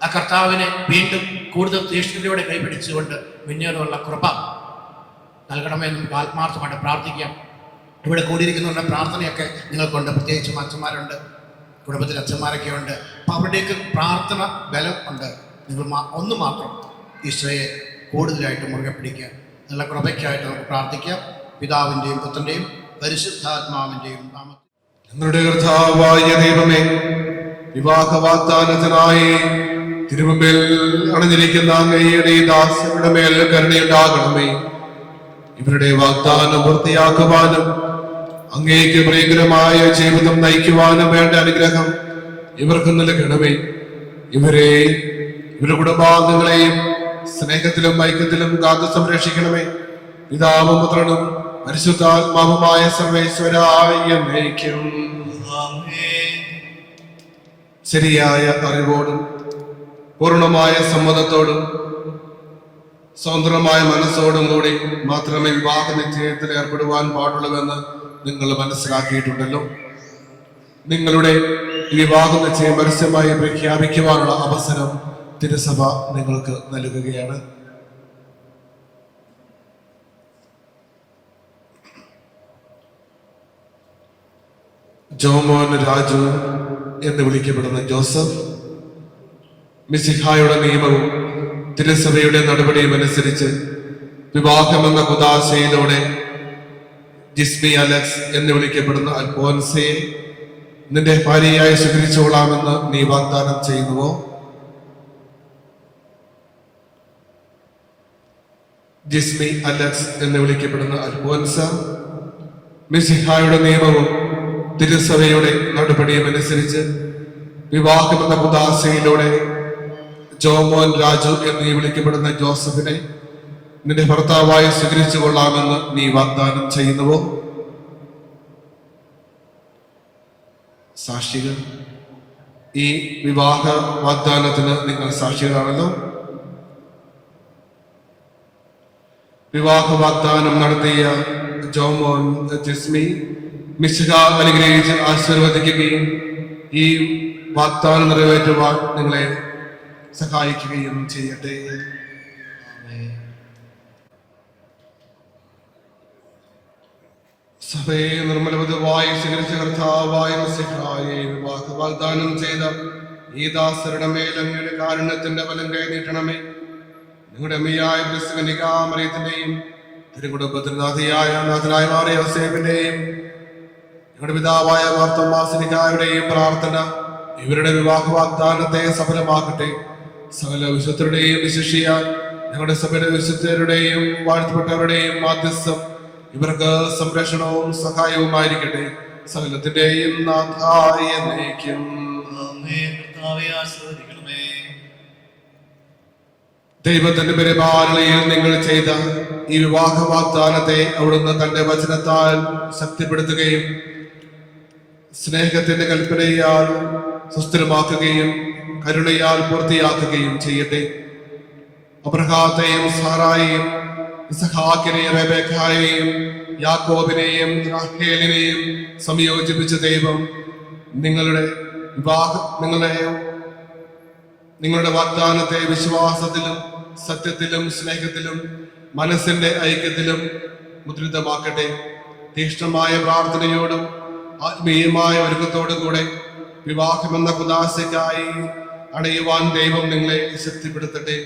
ആ കർത്താവിനെ വീണ്ടും കൂടുതൽ തീഷ്ണതയോടെ കൈപിടിച്ചുകൊണ്ട് മുന്നേറുള്ള കൃപ നൽകണമെന്ന് നമുക്ക് ആത്മാർത്ഥമായിട്ട് പ്രാർത്ഥിക്കാം. ഇവിടെ കൂടിയിരിക്കുന്നവരുടെ പ്രാർത്ഥനയൊക്കെ നിങ്ങൾക്കുണ്ട്. പ്രത്യേകിച്ചും അച്ഛന്മാരുണ്ട്, കുടുംബത്തിൽ അച്ഛന്മാരൊക്കെ ഉണ്ട്. അപ്പം അവരുടെയൊക്കെ പ്രാർത്ഥന ബലം ഉണ്ട്. നിങ്ങൾ ഒന്ന് മാത്രം ഈശോയെ കൂടുതലായിട്ട് മുറുകെ പിടിക്കുക. നല്ല കൃപയ്ക്കായിട്ട് നമുക്ക് പ്രാർത്ഥിക്കാം. പിതാവിൻ്റെയും പുത്രൻ്റെയും പരിശുദ്ധാത്മാവിൻ്റെയും നാമത്തിൽ. ഞങ്ങളുടെ കർത്താവായ ദൈവമേ, വിവാഹ വാഗ്ദാനത്തിനായി തിരുമുമ്പിൽ അണഞ്ഞിരിക്കുന്ന അങ്ങയുടെ ഈ ദാസരുടെ മേൽ കരുണയുണ്ടാകണമേ. ഇവരുടെ വാഗ്ദാനം പൂർത്തിയാക്കുവാനും അങ്ങേക്ക് പ്രിയകരമായ ജീവിതം നയിക്കുവാനും വേണ്ട അനുഗ്രഹം ഇവർക്ക് നൽകണമേ. ഇവരുടെ കുടുംബാംഗങ്ങളെയും സ്നേഹത്തിലും ഐക്യത്തിലും കാത്തു സംരക്ഷിക്കണമേ. പിതാവും പുത്രനും പരിശുദ്ധാത്മാവുമായ സർവേശ്വരായ നയിക്കും. ശരിയായ അറിവോടും പൂർണ്ണമായ സമ്മതത്തോടും സ്വതന്ത്രമായ മനസ്സോടും കൂടി മാത്രമേ വിവാഹ നിശ്ചയത്തിൽ ഏർപ്പെടുവാൻ പാടുള്ളൂവെന്ന് നിങ്ങൾ മനസ്സിലാക്കിയിട്ടുണ്ടല്ലോ. നിങ്ങളുടെ വിവാഹ നിശ്ചയം പരസ്യമായി പ്രഖ്യാപിക്കുവാനുള്ള അവസരം തിരുസഭ നിങ്ങൾക്ക് നൽകുകയാണ്. ജോമോൻ രാജു എന്ന് വിളിക്കപ്പെടുന്ന ജോസഫ്, മിശിഹായുടെ നിയമവും തിരുസഭയുടെ നടപടിയും അനുസരിച്ച് വിവാഹമെന്ന കുദാശയിലൂടെ ജിസ്മി അലക്സ് എന്ന് വിളിക്കപ്പെടുന്ന അൽഫോൻസയെ നിന്റെ ഭാര്യയായി സ്വീകരിച്ചോളാമെന്ന് നീ വാഗ്ദാനം ചെയ്യുന്നുവോ? ജിസ്മി അലക്സ് എന്ന് വിളിക്കപ്പെടുന്ന അൽഫോൻസ മിശിഹായുടെ നിയമവും തിരുസഭയുടെ നടപടിയും അനുസരിച്ച് വിവാഹമെന്ന കുദാശയിലൂടെ ജോമോൻ രാജു എന്നീ വിളിക്കപ്പെടുന്ന ജോസഫിനെ നിന്റെ ഭർത്താവായി സ്വീകരിച്ചു കൊള്ളാമെന്ന് നീ വാഗ്ദാനം ചെയ്യുന്നുവോ? സാക്ഷികൾ, ഈ വിവാഹ വാഗ്ദാനത്തിന് നിങ്ങൾ സാക്ഷികളാണല്ലോ. വിവാഹ വാഗ്ദാനം നടത്തിയ ജോമോൻ ജിസ്മി മിശിഹ അനുഗ്രഹിച്ച് ആശീർവദിക്കുകയും ഈ വാഗ്ദാനം നിറവേറ്റുവാൻ നിങ്ങളെ സഹായിക്കുകയും ചെയ്യട്ടെ. സഭയെ നിർമ്മലവധുവായി സ്വീകരിച്ച കർത്താവായ മിശിഹായെ വിവാഹ വാഗ്ദാനം ചെയ്ത ഈ ദാസരുടെ മേൽ അങ്ങയുടെ കാരുണ്യത്തിന്റെ ഫലം കൈ നീട്ടണമേ. നിങ്ങളുടെ അമ്മയായ ക്രിസ്തുവിന്റെയും തിരുകുടുംബത്തിനാഥിയായ നാഥനായ മാറിയ യോസേഫിന്റെയും ഞങ്ങളുടെ പിതാവായ മാർത്തോമാസിനികായുടെയും പ്രാർത്ഥന ഇവരുടെ വിവാഹ വാഗ്ദാനത്തെ സഫലമാക്കട്ടെ. സകല വിശുദ്ധരുടെയും വിശിഷ്യ ഞങ്ങളുടെ സഭയുടെ വിശുദ്ധരുടെയും വാഴ്ത്തപ്പെട്ടവരുടെയും മാധ്യസ്ഥം ഇവർക്ക് സംരക്ഷണവും സഹായവുമായിരിക്കട്ടെ. സകലത്തിന്റെയും നാഥായ നയിക്കും. ദൈവത്തിന്റെ പരിപാലനയിൽ നിങ്ങൾ ചെയ്ത ഈ വിവാഹ വാഗ്ദാനത്തെ അവിടുന്ന് തന്റെ വചനത്താൽ ശക്തിപ്പെടുത്തുകയും സ്നേഹത്തിന്റെ കൽപ്പനയാൽ സുസ്ഥിരമാക്കുകയും കരുണയാൽ പൂർത്തിയാക്കുകയും ചെയ്യട്ടെ. അബ്രഹാത്തെയും സാറായെയും ഇസഹാക്കിനെയും റെബേക്കായെയും യാക്കോബിനെയും റാഹേലിനെയും സംയോജിപ്പിച്ച ദൈവം നിങ്ങളുടെ വാഗ്ദാനത്തെ വിശ്വാസത്തിലും സത്യത്തിലും സ്നേഹത്തിലും മനസ്സിന്റെ ഐക്യത്തിലും മുദ്രിതമാക്കട്ടെ. തീക്ഷ്ണമായ പ്രാർത്ഥനയോടും ആത്മീയമായ ഒരുക്കത്തോടും കൂടെ വിവാഹമെന്ന കുദാശയ്ക്കായി അണയുവാൻ ദൈവം നിങ്ങളെ ശക്തിപ്പെടുത്തട്ടെ.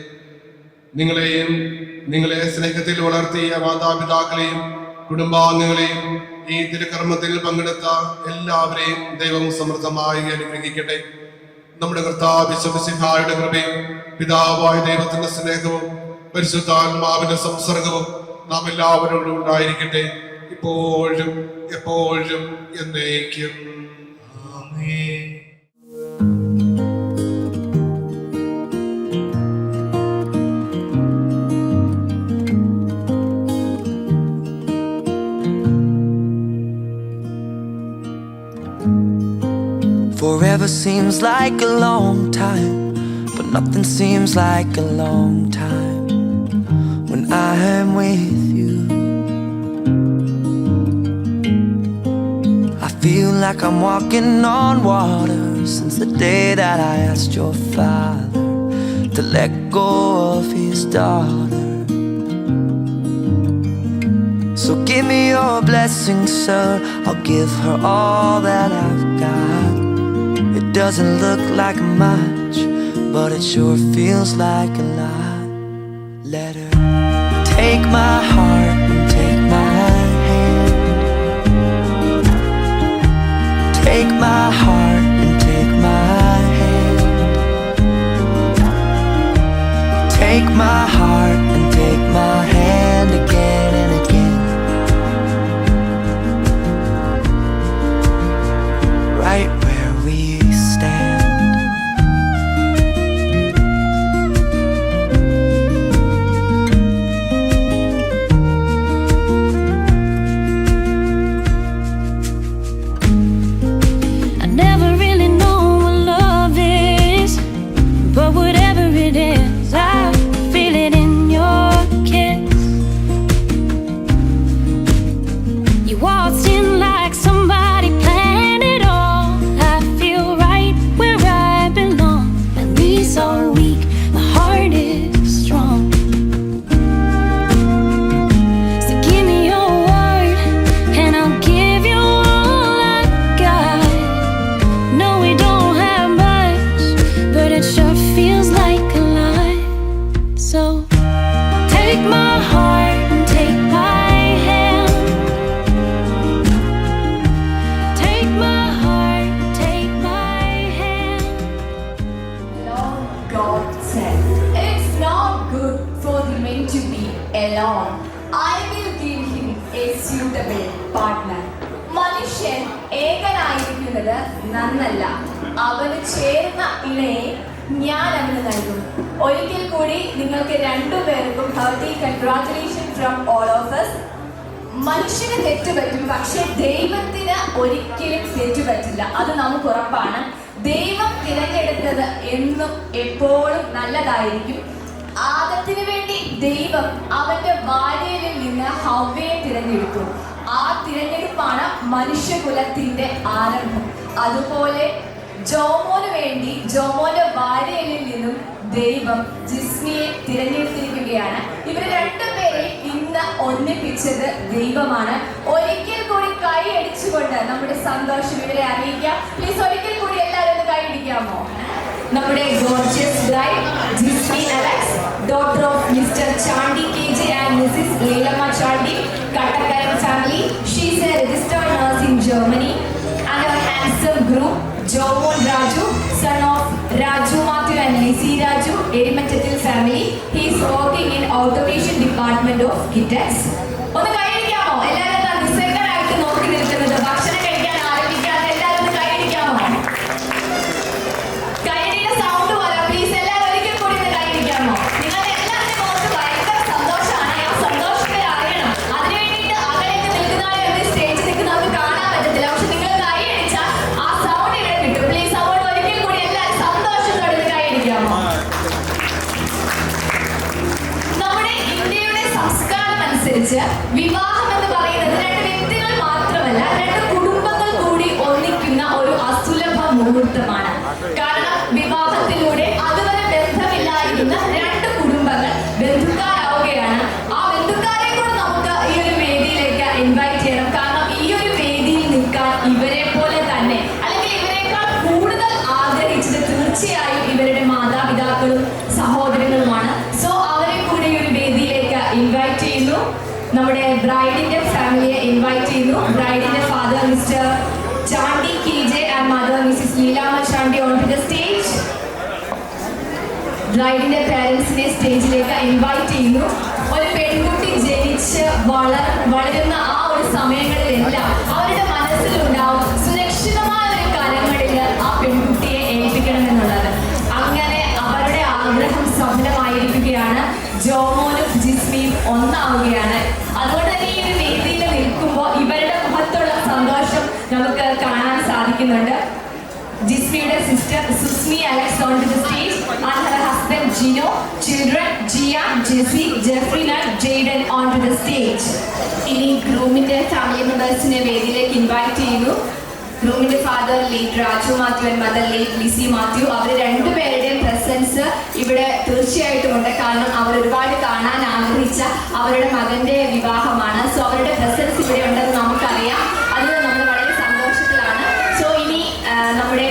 നിങ്ങളെ സ്നേഹത്തിൽ വളർത്തിയ മാതാപിതാക്കളെയും കുടുംബാംഗങ്ങളെയും ഈ തിരുക്കർമ്മത്തിൽ പങ്കെടുത്ത എല്ലാവരെയും ദൈവം സമൃദ്ധമായി അനുഗ്രഹിക്കട്ടെ. നമ്മുടെ കർത്താവ് യേശുമിശിഹായുടെ കൃപയും പിതാവായ ദൈവത്തിന്റെ സ്നേഹവും പരിശുദ്ധാത്മാവിന്റെ സംസർഗവും നാം എല്ലാവരോടും ഉണ്ടായിരിക്കട്ടെ, ഇപ്പോഴും എപ്പോഴും എന്നേക്കും. ആമേൻ. Forever seems like a long time, but nothing seems like a long time when I am with you. I feel like I'm walking on water since the day that I asked your father to let go of his daughter. So give me your blessing, sir, I'll give her all that I've got. It doesn't look like much, but it sure feels like a lot. Let her take my heart and take my hand. Take my heart and take my hand. Take my heart and take my hand again and again. Right where we stand. I never really know what love is, but whatever it is, I feel it in your kiss. You waltzed in like somebody planned it all. I feel right where I belong. My knees are weak, my heart is strong. So give me your word and I'll give you all I got. No, we don't have much, but it sure feels like a lot. So take my heart and take my hand. Take my heart, take my hand. Lord God said, "It's not good for the man to be alone. I will give him a suitable partner." മനുഷ്യൻ ഏകനായിരിക്കുന്നത് നന്നല്ല, അവന് ചേർന്ന ഇണയെ ഞാൻ അവന് നൽകും. ഒരിക്കൽ കൂടി നിങ്ങൾക്ക് രണ്ടുപേർക്കും hearty congratulation from all of us. മനുഷ്യന് തെറ്റുപറ്റും, പക്ഷെ ദൈവത്തിന് ഒരിക്കലും തെറ്റുപറ്റില്ല, അത് നമുക്ക് ഉറപ്പാണ്. ദൈവം തിരഞ്ഞെടുത്തത് എന്നും എപ്പോഴും നല്ലതായിരിക്കും. ആദത്തിന് വേണ്ടി ദൈവം അവന്റെ ഭാര്യയിൽ നിന്ന് ഹവ്വയെ തിരഞ്ഞെടുത്തു. ആ തിരഞ്ഞെടുപ്പാണ് മനുഷ്യകുലത്തിന്റെ ആരംഭം. അതുപോലെ ജോമോന് വേണ്ടി ജോമോന്റെ ഭാര്യയിൽ നിന്നും ദൈവം ജിസ്മിയെ തിരഞ്ഞെടുത്തിരിക്കുകയാണ്. ഇവർ രണ്ടുപേരെ ഇന്ന് ഒന്നിപ്പിച്ചത് ദൈവമാണ്. ഒരിക്കൽ കൂടി കൈ അടിച്ചുകൊണ്ട് നമ്മുടെ സന്തോഷം ഇവരെ അറിയിക്കാം. പ്ലീസ് ഒരിക്കൽ കൂടി എല്ലാവരും ഒന്ന് കൈ അടിക്കാമോ? നമ്മുടെ gorgeous bride Jismi Alex, daughter of mister Chandy KJ and Mrs. Leilama Chandi, Kattakaram family. She is a registered nurse in Germany. And her handsome groom Jomon Raju, son of Raju Matthew and Lizzie Raju, Erimachathil family. He is working in automation department of Gitex. ഒന്ന് കൈയടിക്കാമോ? എല്ലാവരും നിസ്സംഗരായിട്ട് നോക്കി നിൽക്കുന്നത്, ഭക്ഷണം കഴിക്കാൻ ആരംഭിക്കാതെ എല്ലാവരും ഒന്ന് കൈയടിക്കാമോ? കൈയടിയുടെ sound പോലെ please എല്ലാവരും ഒരിക്കൽ കൂടി ഒന്ന് കൈയടിക്കാമോ? നിങ്ങളുടെ എല്ലാവരുടെയും മുഖത്ത് ഭയങ്കര സന്തോഷമാണ്. ആ സന്തോഷത്തെ അറിയണം. അതിനു വേണ്ടിയിട്ട് അകലേക്ക് നിൽക്കുന്നവരെ സ്റ്റേജിൽ നിൽക്കുന്നവർക്ക് കാണാൻ പറ്റത്തില്ല, പക്ഷെ നിങ്ങൾ കൈയടിച്ചാൽ ആ സൗണ്ട് ഇവിടെ കിട്ടും. പ്ലീസ് അതുകൊണ്ട് ഒരിക്കൽ കൂടി എല്ലാവരും സന്തോഷത്തോടെ ഒന്ന് കൈയടിക്കാമോ? നമ്മുടെ ഇന്ത്യയുടെ സംസ്കാരം അനുസരിച്ച് വിവാഹം എന്ന് പറയുന്നത് രണ്ട് വ്യക്തികൾ മാത്രമല്ല, രണ്ട് കുടുംബങ്ങൾ കൂടി ഒന്നിക്കുന്ന ഒരു അസുലഭ ബന്ധുക്കാരാവുകയാണ്. ആ ബന്ധുക്കാരെ കൂടെ നമുക്ക് ഈ ഒരു വേദിയിലേക്ക് ഇൻവൈറ്റ് ചെയ്യണം. കാരണം ഈ ഒരു വേദിയിൽ നിൽക്കാൻ ഇവരെ പോലെ തന്നെ അല്ലെങ്കിൽ ഇവരെക്കാൾ കൂടുതൽ ആഗ്രഹിച്ചത് തീർച്ചയായും ഇവരുടെ മാതാപിതാക്കളും സഹോദരങ്ങളുമാണ്. സോ അവരെ കൂടെ ഈ ഒരു വേദിയിലേക്ക് ഇൻവൈറ്റ് ചെയ്യുന്നു. നമ്മുടെ ബ്രൈഡിന്റെ ഫാമിലിയെ ഇൻവൈറ്റ് ചെയ്യുന്നു. ബ്രൈഡിന്റെ father Mr Chandy KJ and mother Mrs Leelama Chandy on to the stage. ബ്രൈഡിന്റെ പേരൻസിനെ സ്റ്റേജിലേക്ക് ഇൻവൈറ്റ് ചെയ്യുന്നു. ഒരു പെൺകുട്ടി ജനിച്ച് വളരുന്ന ആ ഒരു സമയങ്ങളിലെല്ലാം അവരുടെ മനസ്സിലുണ്ടാവും സുരക്ഷിതമായ ഒരു കരങ്ങളിൽ ആ പെൺകുട്ടിയെ ഏൽപ്പിക്കണമെന്നുള്ളത്. അങ്ങനെ അവരുടെ ആഗ്രഹം സ്വപ്നമായിരിക്കുകയാണ്. ജോമോനും ജിസ്മിയും ഒന്നാവുകയാണ്. അതുകൊണ്ട് തന്നെ ഈ ഒരു വേദിയിൽ നിൽക്കുമ്പോൾ ഇവരുടെ മുഖത്തുള്ള സന്തോഷം നമുക്ക് കാണാൻ സാധിക്കുന്നുണ്ട്. ജിസ്മിയുടെ sister Susmi Alex on to the stage and her husband Gino, children Gia, Jesse, Jeffrey and Jaden on to the stage. ഇനി ഗ്രൂമിന്റെ ഫാമിലി മെമ്പേഴ്സിനെ വേദിയിലേക്ക് ഇൻവൈറ്റ് ചെയ്യുന്നു. ഗ്രൂമിന്റെ father late Raju Mathew and mother late Lizzy Mathew. അവർ രണ്ടുപേരുടെയും പ്രസൻസ് ഇവിടെ തീർച്ചയായിട്ടും ഉണ്ട്. കാരണം അവർ ഒരുപാട് കാണാൻ ആഗ്രഹിച്ച അവരുടെ മകന്റെ വിവാഹമാണ്. സോ അവരുടെ പ്രസൻസ് ഇവിടെ ഉണ്ടെന്ന് നമുക്കറിയാം. അതിൽ നമ്മൾ വളരെ സന്തോഷത്തിലാണ്. സോ ഇനി നമ്മുടെ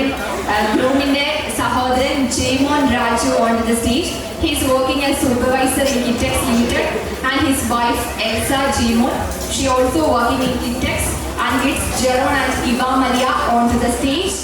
ഗ്രൂമിന്റെ സഹോദരൻ Jaimon Raju on the stage. He is working as supervisor in Kitex Limited, and his wife Elsa Jimon. She also working in Kitex, and it's Jeron and Eva Maria on to the stage.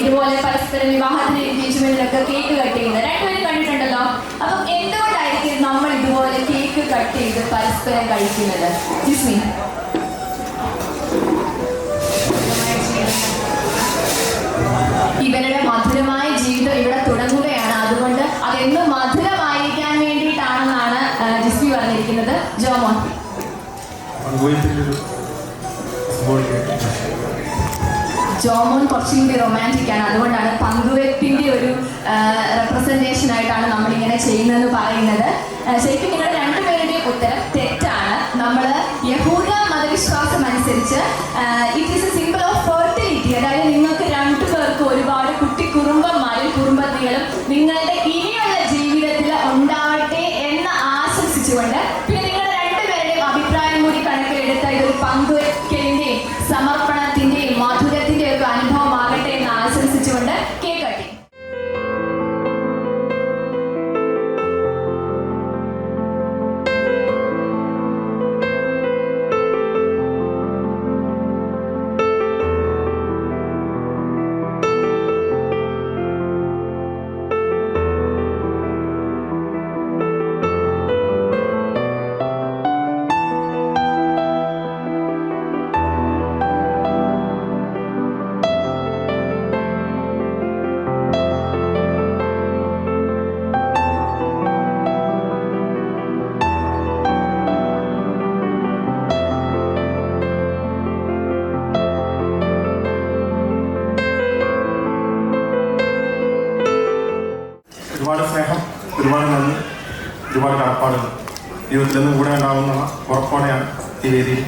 ഇതുപോലെ പരസ്പരം വിവാഹത്തിന് എൻഗേജ്മെന്റിലൊക്കെ cake cut ചെയ്യുന്നത് രണ്ടുപേരും കണ്ടിട്ടുണ്ടല്ലോ. അപ്പം എന്തുകൊണ്ടായിരിക്കും നമ്മൾ ഇതുപോലെ കേക്ക് കട്ട് ചെയ്ത് പരസ്പരം കഴിക്കുന്നത്? ജിസ്മി, ഇവരുടെ മധുരമായ ജീവിതം ഇവിടെ തുടങ്ങുകയാണ്. അതുകൊണ്ട് അതെന്നും മധുരമായിരിക്കാൻ വേണ്ടിയിട്ടാണെന്നാണ് ജിസ്മി പറഞ്ഞിരിക്കുന്നത്. ജോമോൻ, ജോമോൻ കുറച്ചും കൂടി റൊമാൻറ്റിക് ആണ്. അതുകൊണ്ടാണ് പങ്കുവെപ്പിന്റെ ഒരു റെപ്രസെന്റേഷൻ ആയിട്ടാണ് നമ്മളിങ്ങനെ ചെയ്യുന്നതെന്ന് പറയുന്നത്. ശരിക്കും നിങ്ങളുടെ രണ്ടുപേരുടെയും ഉത്തരം തെറ്റാണ്. നമ്മൾ യഹൂദ മതവിശ്വാസം അനുസരിച്ച് it is A symbol of fertility. അതായത് നിങ്ങൾക്ക് രണ്ടുപേർക്കും ഒരുപാട് കുട്ടിക്കുറുമ്പന്മാരും കുറുമ്പത്തികളും നിങ്ങളുടെ ഇനിയുള്ള ജീവിതത്തിൽ ഉണ്ടാവട്ടെ എന്ന് ആശംസിച്ചുകൊണ്ട് പിന്നെ നിങ്ങളുടെ രണ്ടുപേരുടെയും അഭിപ്രായം കൂടി കണക്കിലെടുത്ത ഇതൊരു പങ്കുവെക്കലിന്റെയും സമർപ്പണത്തിന്റെയും മധുരത്തിന്റെയും ഒക്കെ അനുഭവമാകട്ടെ എന്ന് ആശംസിച്ചുകൊണ്ട് കേക്ക് കട്ടി. ഒരുപാട് സ്നേഹം, ഒരുപാട് നന്ദി, ഒരുപാട് കടപ്പാടുകൾ ജീവിതത്തിൽ നിന്നും കൂടെ ഉണ്ടാവുന്ന ഉറപ്പോടെയാണ് ഈ വേദിയിൽ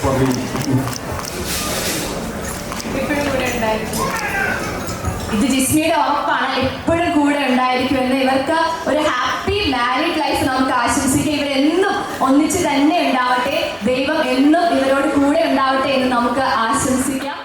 പറഞ്ഞിരിക്കുന്നത്. ഇത് ജിസ്മിയുടെ ഉറപ്പാണ്, എപ്പോഴും കൂടെ ഉണ്ടായിരിക്കുമെന്ന്. ഇവർക്ക് ഒരു ഹാപ്പി മാരീഡ് ലൈഫ് നമുക്ക് ആശംസിക്കാം. ഇവരെന്നും ഒന്നിച്ച് തന്നെ ഉണ്ടാവട്ടെ, ദൈവം എന്നും ഇവരോട് കൂടെ ഉണ്ടാവട്ടെ എന്ന് നമുക്ക് ആശംസിക്കാം.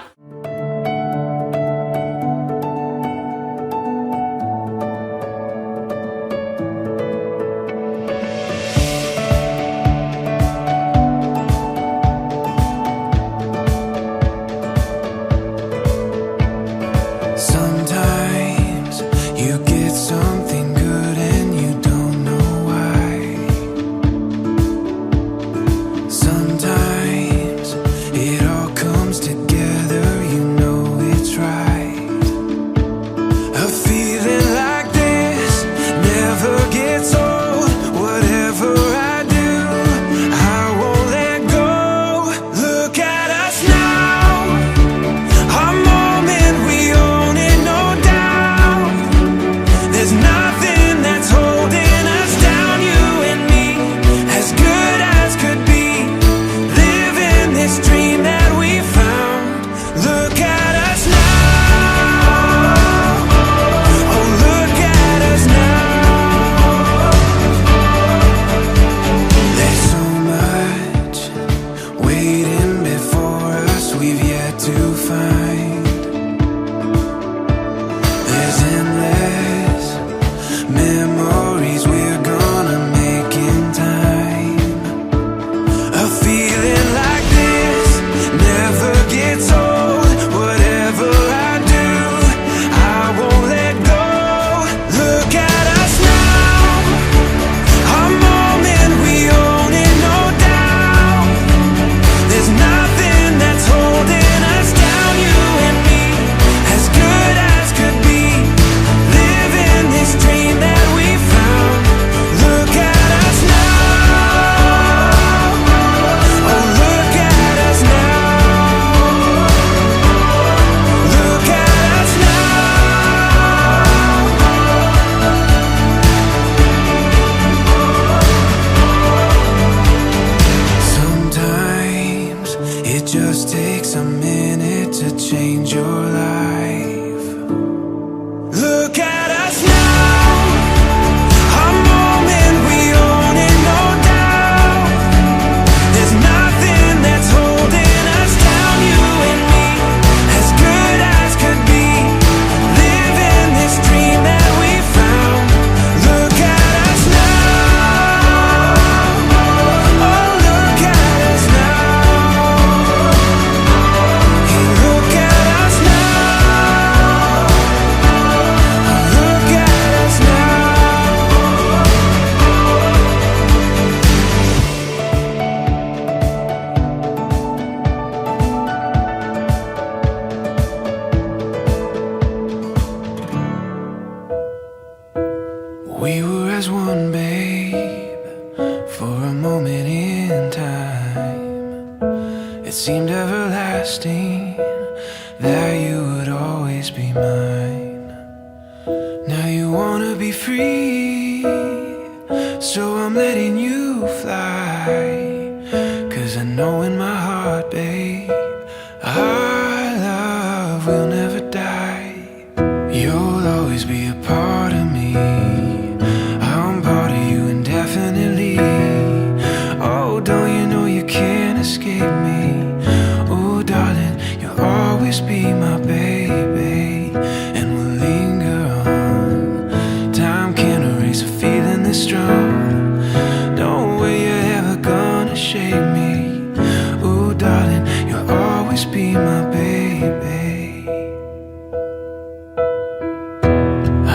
Sometimes you get something good and you don't know why. Sometimes it all comes together. to find. There's endless memories we're gonna make in time. A feeling like this never gets old. Whatever I do, I won't let go. Look at us now, a moment we own it, no doubt. There's nothing that's holding us down, you and me, as good as could be. Living this dream that we found. Look at us now, oh look at us now. Look at us now. Sometimes it just takes a minute to change your life. Look at us now, a moment we own it, no doubt. There's nothing that's holding us down, you and me, as good as could be. Living this dream that we found. Look at us now, oh look at us now. Hey, look at us now, look at us now. We were as one, babe, for a moment in time. It seemed everlasting that you would always be mine. Now you wanna be free, so I'm letting you fly. 'Cause I know in my heart, babe, our love will never die. You'll always be a part of me. I'm part of you indefinitely. Oh, don't you know you can't escape me? Oh, darling, you'll always be my baby, and we'll linger on. Time can't erase a feeling this strong. No way you're ever gonna shake me. Oh, darling, you'll always be my baby.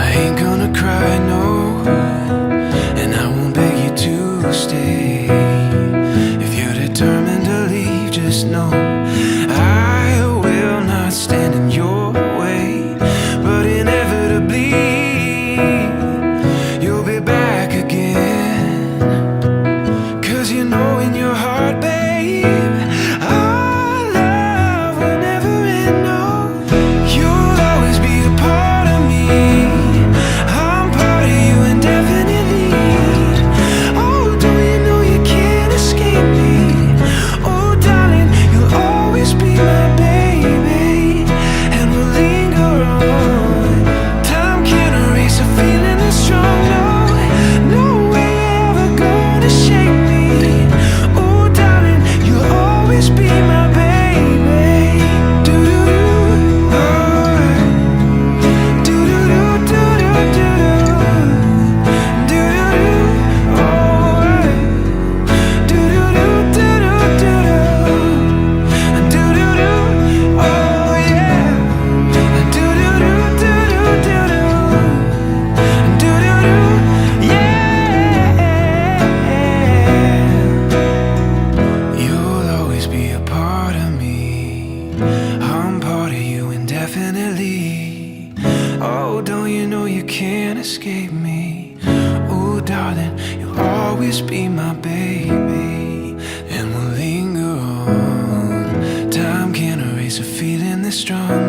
I ain't gonna cry, no, and I won't beg you to stay. If you're determined to leave, just know I will not stand in your way. But inevitably, you'll be back again. 'Cause you know in your heart, babe, our love will never end, no. You'll always be a part of me. I'm part of you indefinitely. Oh, don't you know you can't escape me? Oh, darling, you'll always be my baby, and we'll linger on. Time can't erase a feeling that's strong, no. No way you're ever gonna shake me. Oh, darling, you'll always be my baby. Do-do-do, alright. Do-do-do, do-do-do. Do-do-do, alright. Do-do-do, do-do-do. Do-do-do, oh yeah. Do-do-do, do-do-do. Do-do-do, yeah. You'll always be a part of me. I'm part of you indefinitely. Oh, don't you know you can't escape me? Oh, darling, you'll always be my baby, and we'll linger on. Time can't erase a feeling this strong,